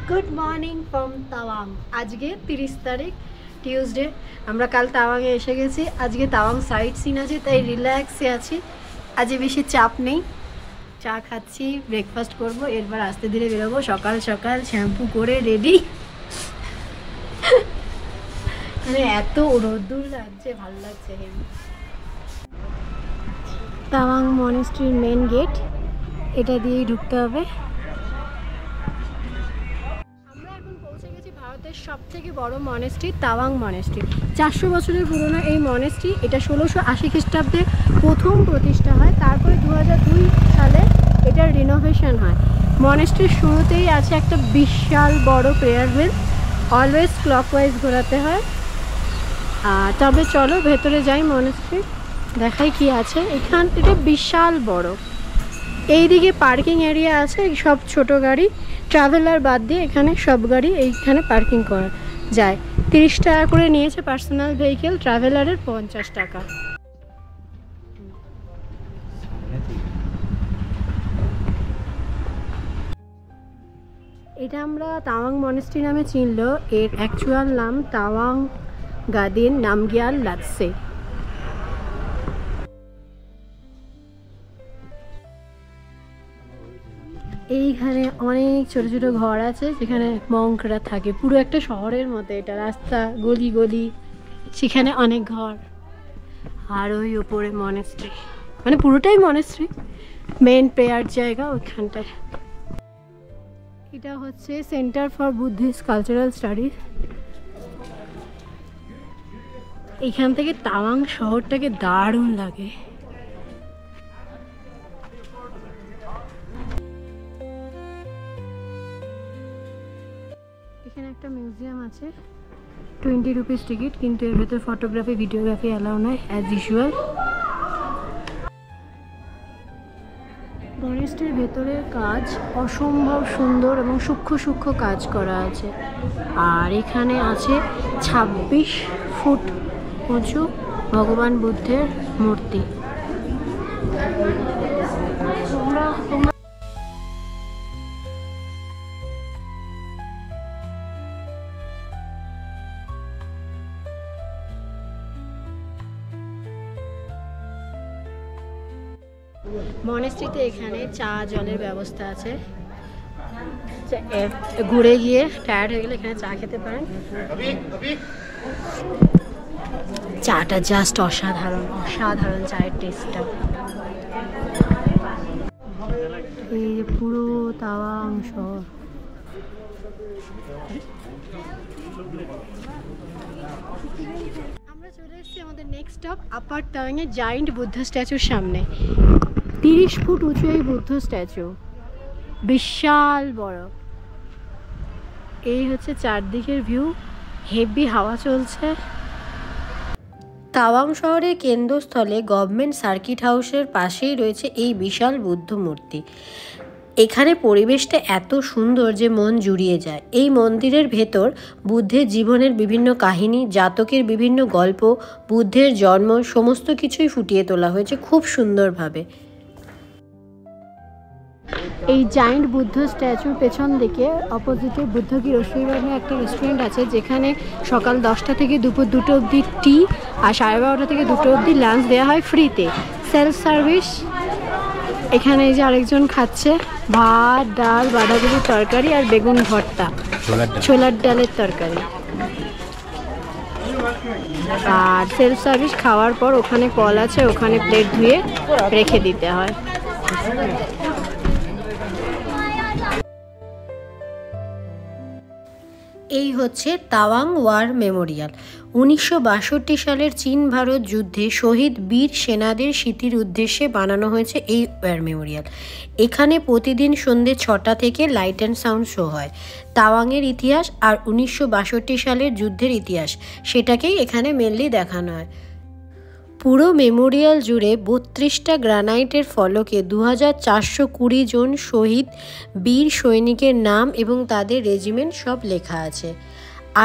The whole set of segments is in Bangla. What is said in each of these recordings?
Good morning from Tawang. আজকে 30 তারিখ টিউসডে। আমরা কাল তাওয়াংয়ে এসে গেছি। আজকে তাওয়াং সাইট সিন আছে, তাই রিল্যাক্সে আছি। আজকে বেশি চাপ নেই। চা খাচ্ছি, ব্রেকফাস্ট করব, এরপর আস্তে ধীরে বেরোবো। সকাল সকাল শ্যাম্পু করে রেডি। মানে এত রোদ্দুর লাগছে, ভালো লাগছে। তাওয়াং মনেস্ট্রির মেন গেট, এটা দিয়েই ঢুকতে হবে। ভারতের সবথেকে বড় মনেস্ট্রি তাওয়াং মনেস্ট্রি। 400 বছরের পুরনো এই মনেস্ট্রি। এটা 1680 খ্রিস্টাব্দে প্রথম প্রতিষ্ঠা হয়। তারপরে 2002 সালে এটার রিনোভেশন হয়। মনেস্ট্রির শুরুতেই আছে একটা বিশাল বড় প্রেয়ার বেল। অলওয়েজ ক্লকওয়াইজ ঘোরাতে হয়। তবে চলো ভেতরে যাই, মনেস্ট্রি দেখাই কি আছে। এটা বিশাল বড়। এইদিকে পার্কিং এরিয়া আছে, সব ছোট গাড়ি ট্রাভেলার বাদ দিয়ে এখানে সব গাড়ি এইখানে পার্কিং করা যায়। 30 টাকা করে নিয়েছে পার্সোনাল ভেহিকেল, ট্রাভেলারের 50 টাকা। এটা আমরা তাওয়াং মনেস্ট্রি নামে চিনল। এর অ্যাকচুয়াল নাম তাওয়াং গাদিন নামগিয়াল লাতসে। এইখানে অনেক ছোট ছোট ঘর আছে যেখানে মঙ্করা থাকে। পুরো একটা শহরের মতো এটা, রাস্তা গলি গলি, সেখানে অনেক ঘর। আর ওই ওপরে মনেস্ট্রি, মানে পুরোটাই মনেস্ট্রি, মেন প্রেয়ার জায়গা ওইখানটায়। এটা হচ্ছে centre for Buddhist cultural studies. এইখান থেকে তাওয়াং শহরটাকে দারুণ লাগে। এখানে একটা মিউজিয়াম আছে, 20 রুপিস টিকিট, কিন্তু এর ভেতর ফটোগ্রাফি ভিডিওগ্রাফি অ্যালাউ নয় অ্যাজ ইউজুয়াল। মনেস্ট্রির ভেতরের কাজ অসম্ভব সুন্দর এবং সূক্ষ্ম সূক্ষ্ম কাজ করা আছে। আর এখানে আছে 26 ফুট উঁচু ভগবান বুদ্ধের মূর্তি। মনেস্ট্রিতে এখানে চা জলের ব্যবস্থা আছে। ঘুরে গিয়ে টায়ার্ড হয়ে গেলে এখানে চা খেতে পারেন। চাটা জাস্ট অসাধারণ, অসাধারণ চায়ের টেস্টটা। এই যে পুরো তাওয়াং শহর। আমরা চলে এসেছি আমাদের নেক্সট স্টপ আপার তাওয়াং এর জায়েন্ট বুদ্ধ স্ট্যাচুর সামনে। 30 ফুট উঁচু এই বুদ্ধ স্ট্যাচু, বিশাল বড়। এই হচ্ছে চারদিকের ভিউ, হেভি হাওয়া চলছে। তাওয়াং শহরের কেন্দ্রস্থলে গভর্নমেন্ট সার্কিট হাউসের পাশেই রয়েছে এই বিশাল বুদ্ধ মূর্তি। এখানে পরিবেশটা এত সুন্দর যে মন জুড়িয়ে যায়। এই মন্দিরের ভেতর বুদ্ধের জীবনের বিভিন্ন কাহিনী, জাতকের বিভিন্ন গল্প, বুদ্ধের জন্ম সমস্ত কিছুই ফুটিয়ে তোলা হয়েছে খুব সুন্দরভাবে। এই জায়েন্ট বুদ্ধ স্ট্যাচুর পেছন দিকে অপোজিটে বুদ্ধ কি রসইবার একটা রেস্টুরেন্ট আছে, যেখানে সকাল 10টা থেকে দুপুর 2টো অবধি টি আর 12:30 থেকে 2টো অবধি লাঞ্চ দেওয়া হয় ফ্রিতে, সেলফ সার্ভিস। এখানে এই যে আরেকজন খাচ্ছে ভাত, ডাল, বাঁধাকপির তরকারি আর বেগুন ভর্তা, ছোলার ডালের তরকারি। আর সেলফ সার্ভিস খাওয়ার পর ওখানে কল আছে, ওখানে প্লেট ধুয়ে রেখে দিতে হয়। এই হচ্ছে তাওয়াং ওয়ার মেমোরিয়াল। 1962 সালের চীন ভারত যুদ্ধে শহীদ বীর সেনাদের স্মৃতির উদ্দেশ্যে বানানো হয়েছে এই ওয়ার মেমোরিয়াল। এখানে প্রতিদিন সন্ধ্যে 6টা থেকে লাইট অ্যান্ড সাউন্ড শো হয়। তাওয়াংয়ের ইতিহাস আর 1962 সালের যুদ্ধের ইতিহাস, সেটাকেই এখানে মেনলি দেখানো হয়। পুরো মেমোরিয়াল জুড়ে 32টা গ্রানাইটের ফলকে 2420 জন শহীদ বীর সৈনিকের নাম এবং তাদের রেজিমেন্ট সব লেখা আছে।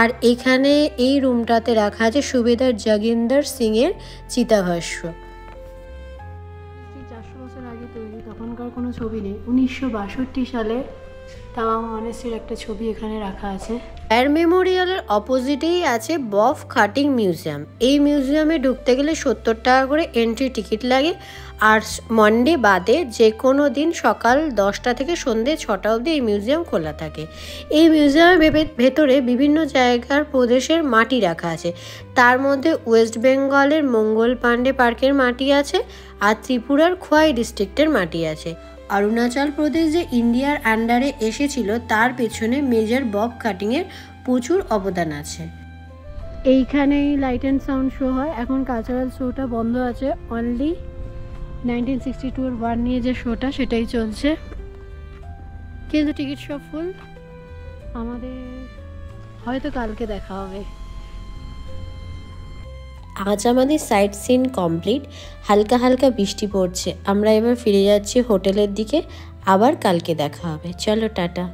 আর এখানে এই রুমটাতে রাখা আছে সুবেদার জগিন্দর সিংয়ের চিতাভাষ্য। 400 বছর আগে তৈরি, তখনকার কোনো ছবি নেই। 1962 সালে তাওয়াং মনেস্ট্রির একটা ছবি এখানে রাখা আছে। ওয়ার মেমোরিয়ালের অপোজিটেই আছে বফ কাটিং মিউজিয়াম। এই মিউজিয়ামে ঢুকতে গেলে 70 টাকা করে এন্ট্রি টিকিট লাগে। আর মানডে বাদে যে কোনো দিন সকাল 10টা থেকে সন্ধ্যে 6টা অবধি এই মিউজিয়াম খোলা থাকে। এই মিউজিয়ামের ভেতরে বিভিন্ন জায়গার প্রদেশের মাটি রাখা আছে। তার মধ্যে ওয়েস্ট বেঙ্গলের মঙ্গল পাণ্ডে পার্কের মাটি আছে, আর ত্রিপুরার খোয়াই ডিস্ট্রিক্টের মাটি আছে। অরুণাচল প্রদেশ যে ইন্ডিয়ার আন্ডারে এসেছিল তার পেছনে মেজর বব কাটিংয়ের প্রচুর অবদান আছে। এইখানেই লাইট অ্যান্ড সাউন্ড শো হয়। এখন কালচারাল শোটা বন্ধ আছে, অনলি 1962 ওয়ার নিয়ে যে শোটা সেটাই চলছে, কিন্তু টিকিট সব ফুল। আমাদের হয়তো কালকে দেখা হবে। আজ আমাদের সাইট সিন কমপ্লিট। হালকা হালকা বৃষ্টি পড়ছে। আমরা এবার ফিরে যাচ্ছি হোটেলের দিকে। আবার কালকে দেখা হবে। চলো টাটা।